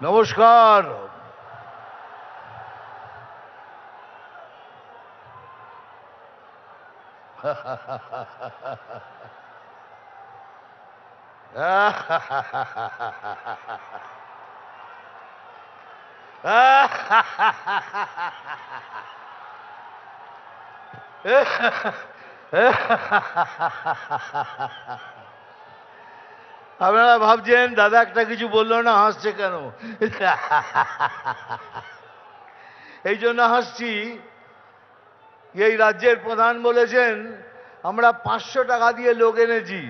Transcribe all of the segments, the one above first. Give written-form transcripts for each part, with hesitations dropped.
নমস্কার। আপনারা ভাবছেন দাদা একটা কিছু বললো না, হাসছে কেন? এই জন্য হাসছি, এই রাজ্যের প্রধান বলেছেন আমরা 500 টাকা দিয়ে লোক এনেছি।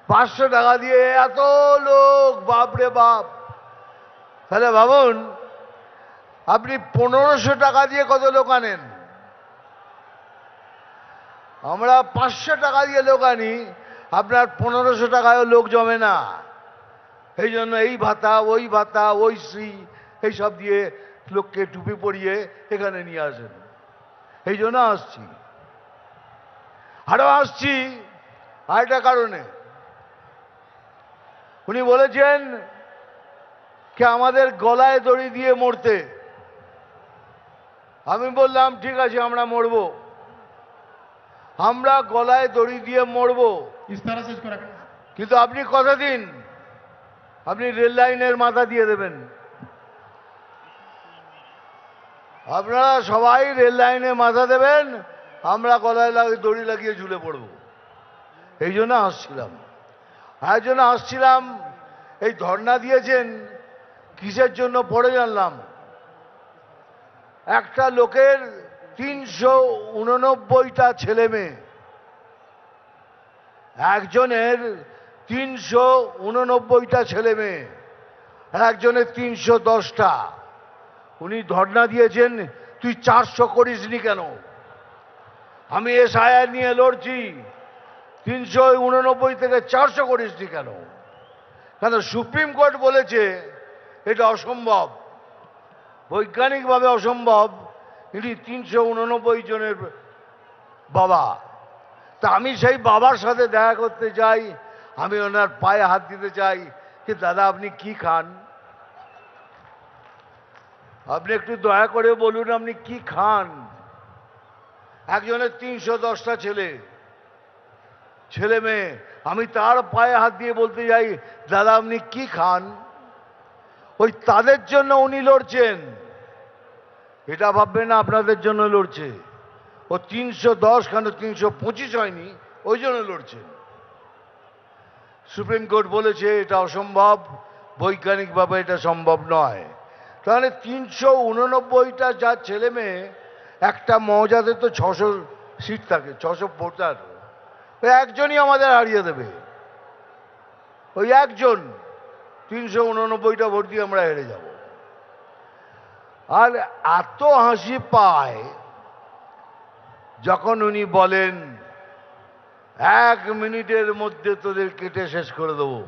500 টাকা দিয়ে এত লোক, বাপরে বাপ। তাহলে ভাবুন আপনি 1500 টাকা দিয়ে কত লোক আনেন। আমরা 500 টাকা দিয়ে লোক আনি, আপনার 1500 টাকায় লোক জমে না। এই জন্য এই ভাতা ওই শ্রী এইসব দিয়ে লোককে টুপি পরিয়ে এখানে নিয়ে আসেন। এই জন্য আসছি। আরো আসছি আরেকটা কারণে। উনি বলেছেন কি আমাদের গলায় দড়ি দিয়ে মরতে। আমি বললাম ঠিক আছে আমরা মরবো, আমরা গলায় দড়ি দিয়ে মরবো, কিন্তু আপনি কথা দিন আপনি রেল লাইনের মাথা দিয়ে দেবেন। আপনারা সবাই রেল লাইনে মাথা দেবেন, আমরা গলায় দড়ি লাগিয়ে ঝুলে পড়ব। এই জন্য আসছিলাম। এই ধর্ণা দিয়েছেন কিসের জন্য পড়ে জানলাম। একটা লোকের 389টা ছেলে মেয়ে, একজনের 389টা ছেলে মেয়ে, একজনের 310টা। উনি ধর্ণা দিয়েছেন তুই 400 করিসনি কেন? আমি এসআইআর নিয়ে লড়ছি, 389 থেকে 400 করিসনি কেন? কেন সুপ্রিম কোর্ট বলেছে এটা অসম্ভব, বৈজ্ঞানিকভাবে অসম্ভব। ইনি 389 জনের বাবা। তা আমি সেই বাবার সাথে দেখা করতে চাই, আমি ওনার পায়ে হাত দিতে চাই যে দাদা আপনি কি খান, আপনি একটু দয়া করে বলুন আপনি কি খান। একজনের 310টা ছেলে মেয়ে, আমি তার পায়ে হাত দিয়ে বলতে যাই দাদা আপনি কি খান। ওই তাদের জন্য উনি লড়ছেন, এটা ভাববেন না আপনাদের জন্য লড়ছে। ও 310 কেন 325 হয়নি, ওই জন্য লড়ছেন। সুপ্রিম কোর্ট বলেছে এটা অসম্ভব, বৈজ্ঞানিকভাবে এটা সম্ভব নয়। তাহলে 389টা যার ছেলে মেয়ে, একটা মৌজাতে তো 600 সিট থাকে, 600 ভোটার, ওই একজনই আমাদের হারিয়ে দেবে। ওই একজন 389টা ভোট দিয়ে আমরা হেরে যাব। আর এত হাসি পায় যখন উনি বলেন 1 মিনিটের মধ্যে তোদের কেটে শেষ করে দেবো।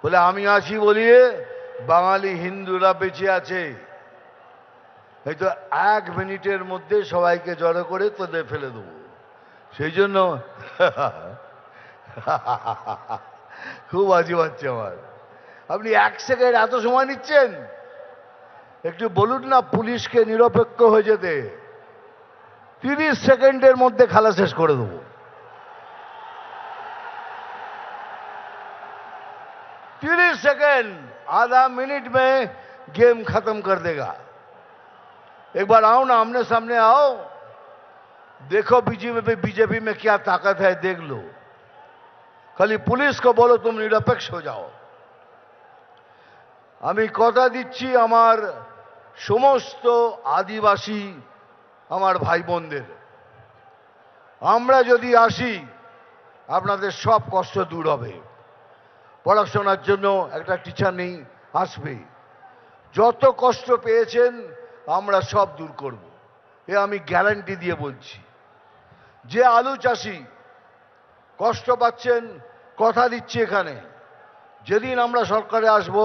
বলে আমি আছি বলিয়ে বাঙালি হিন্দুরা বেঁচে আছে, এই তো 1 মিনিটের মধ্যে সবাইকে জড়ো করে তোদের ফেলে দেবো। সেই জন্য খুব হাসি পাচ্ছে আমার। আপনি 1 সেকেন্ড এত সময় নিচ্ছেন, একটু বলুন না পুলিশকে নিরপেক্ষ হয়ে যেতে। 30 সেকেন্ডের মধ্যে খেলা শেষ করে দেবো। 30 सेकंड, आधा मिनट में गेम खत्म कर देगा। एक बार आओ ना, आमने सामने आओ, देखो बीजेपी में क्या ताकत है, देख लो। खाली पुलिस को बोलो तुम निरपेक्ष हो जाओ। আমি কথা দিচ্ছি আমার সমস্ত আদিবাসী আমার ভাই বোনদের, আমরা যদি আসি আপনাদের সব কষ্ট দূর হবে। পড়াশোনার জন্য একটা টিচার নেই, আসবে। যত কষ্ট পেয়েছেন আমরা সব দূর করব, এ আমি গ্যারান্টি দিয়ে বলছি। যে আলু চাষি কষ্ট পাচ্ছেন, কথা দিচ্ছি এখানে যেদিন আমরা সরকারে আসব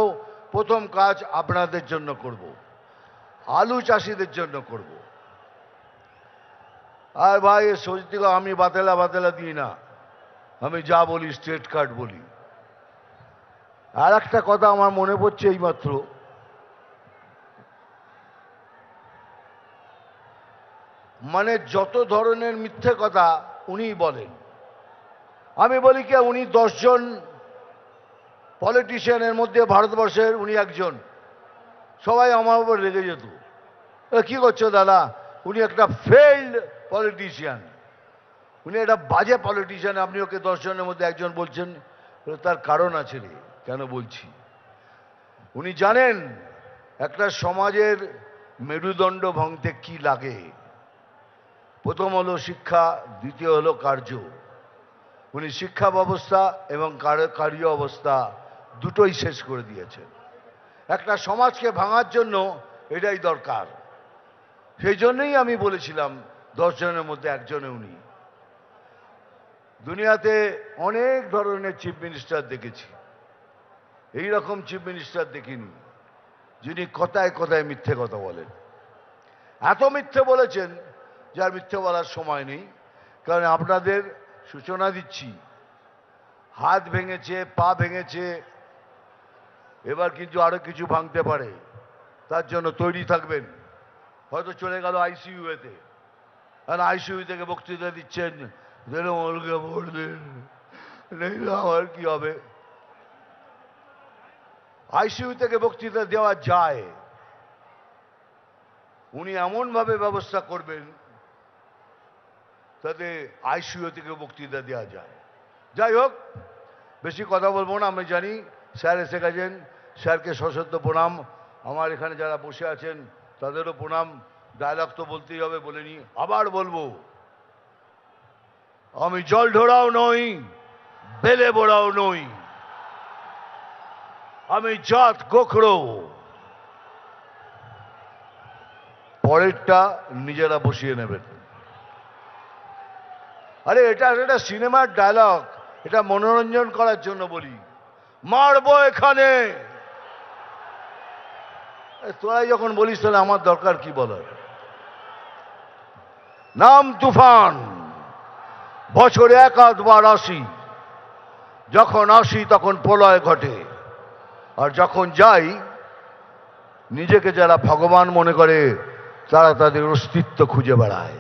প্রথম কাজ আপনাদের জন্য করব, আলু চাষিদের জন্য করব। আর ভাই সজিত আমি বাতেলা দিই না, আমি যা বলি স্ট্রেট কাট বলি। আর একটা কথা আমার মনে পড়ছে এইমাত্র, মানে যত ধরনের মিথ্যে কথা উনি বলেন, আমি বলি কি উনি 10 জন পলিটিশিয়ানের মধ্যে ভারতবর্ষের উনি একজন। সবাই আমার উপর রেগে যেত, কি করছো দাদা, উনি একটা ফেইল্ড পলিটিশিয়ান, উনি একটা বাজে পলিটিশিয়ান, আপনি ওকে 10 জনের মধ্যে একজন বলছেন। তার কারণ আছে রে, কেন বলছি। উনি জানেন একটা সমাজের মেরুদণ্ড ভাঙতে কি লাগে। প্রথম হলো শিক্ষা, দ্বিতীয় হলো কার্য। উনি শিক্ষা ব্যবস্থা এবং কার্য অবস্থা দুটোই শেষ করে দিয়েছেন। একটা সমাজকে ভাঙার জন্য এটাই দরকার। সেই জন্যই আমি বলেছিলাম 10 জনের মধ্যে একজনে উনি। দুনিয়াতে অনেক ধরনের চিফ মিনিস্টার দেখেছি, এই রকম চিফ মিনিস্টার দেখিনি যিনি কথায় কথায় মিথ্যে কথা বলেন। এত মিথ্যে বলেছেন যার মিথ্যে বলার সময় নেই। কারণ আপনাদের সূচনা দিচ্ছি, হাত ভেঙেছে, পা ভেঙেছে, এবার কিন্তু আরো কিছু ভাঙতে পারে, তার জন্য তৈরি থাকবেন। হয়তো চলে গেল আইসিইউতে, আর আইসিইউ থেকে বক্তৃতা দিচ্ছেন, আমার কি হবে। আইসিইউ থেকে বক্তৃতা দেওয়া যায়, উনি এমনভাবে ব্যবস্থা করবেন তাতে আইসিইউ থেকে বক্তৃতা দেওয়া যায়। যাই হোক, বেশি কথা বলবো না, আমি জানি স্যার এসে গেছেন, স্যারকে সশ্রদ্ধ প্রণাম। আমার এখানে যারা বসে আছেন তাদেরও প্রণাম। ডায়লগ তো বলতেই হবে, বলে নি, আবার বলবো, আমি জল ঢোড়াও নই, বেলে বোড়াও নই, আমি জাত গোখরো। পরেরটা নিজেরা বসিয়ে নেবেন। আরে এটা একটা সিনেমার ডায়লগ, এটা মনোরঞ্জন করার জন্য বলি। মারবো এখানে, তোরাই যখন বলিস তাহলে আমার দরকার কি বলার। নাম তুফান, বছরে 1-8 বার আসি, যখন আসি তখন প্রলয় ঘটে, আর যখন যাই নিজেকে যারা ভগবান মনে করে তারা তাদের অস্তিত্ব খুঁজে বেড়ায়।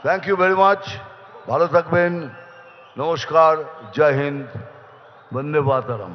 থ্যাংক ইউ ভেরি মাচ, ভালো থাকবেন, নমস্কার, জয় হিন্দ, বন্দে মাতরম।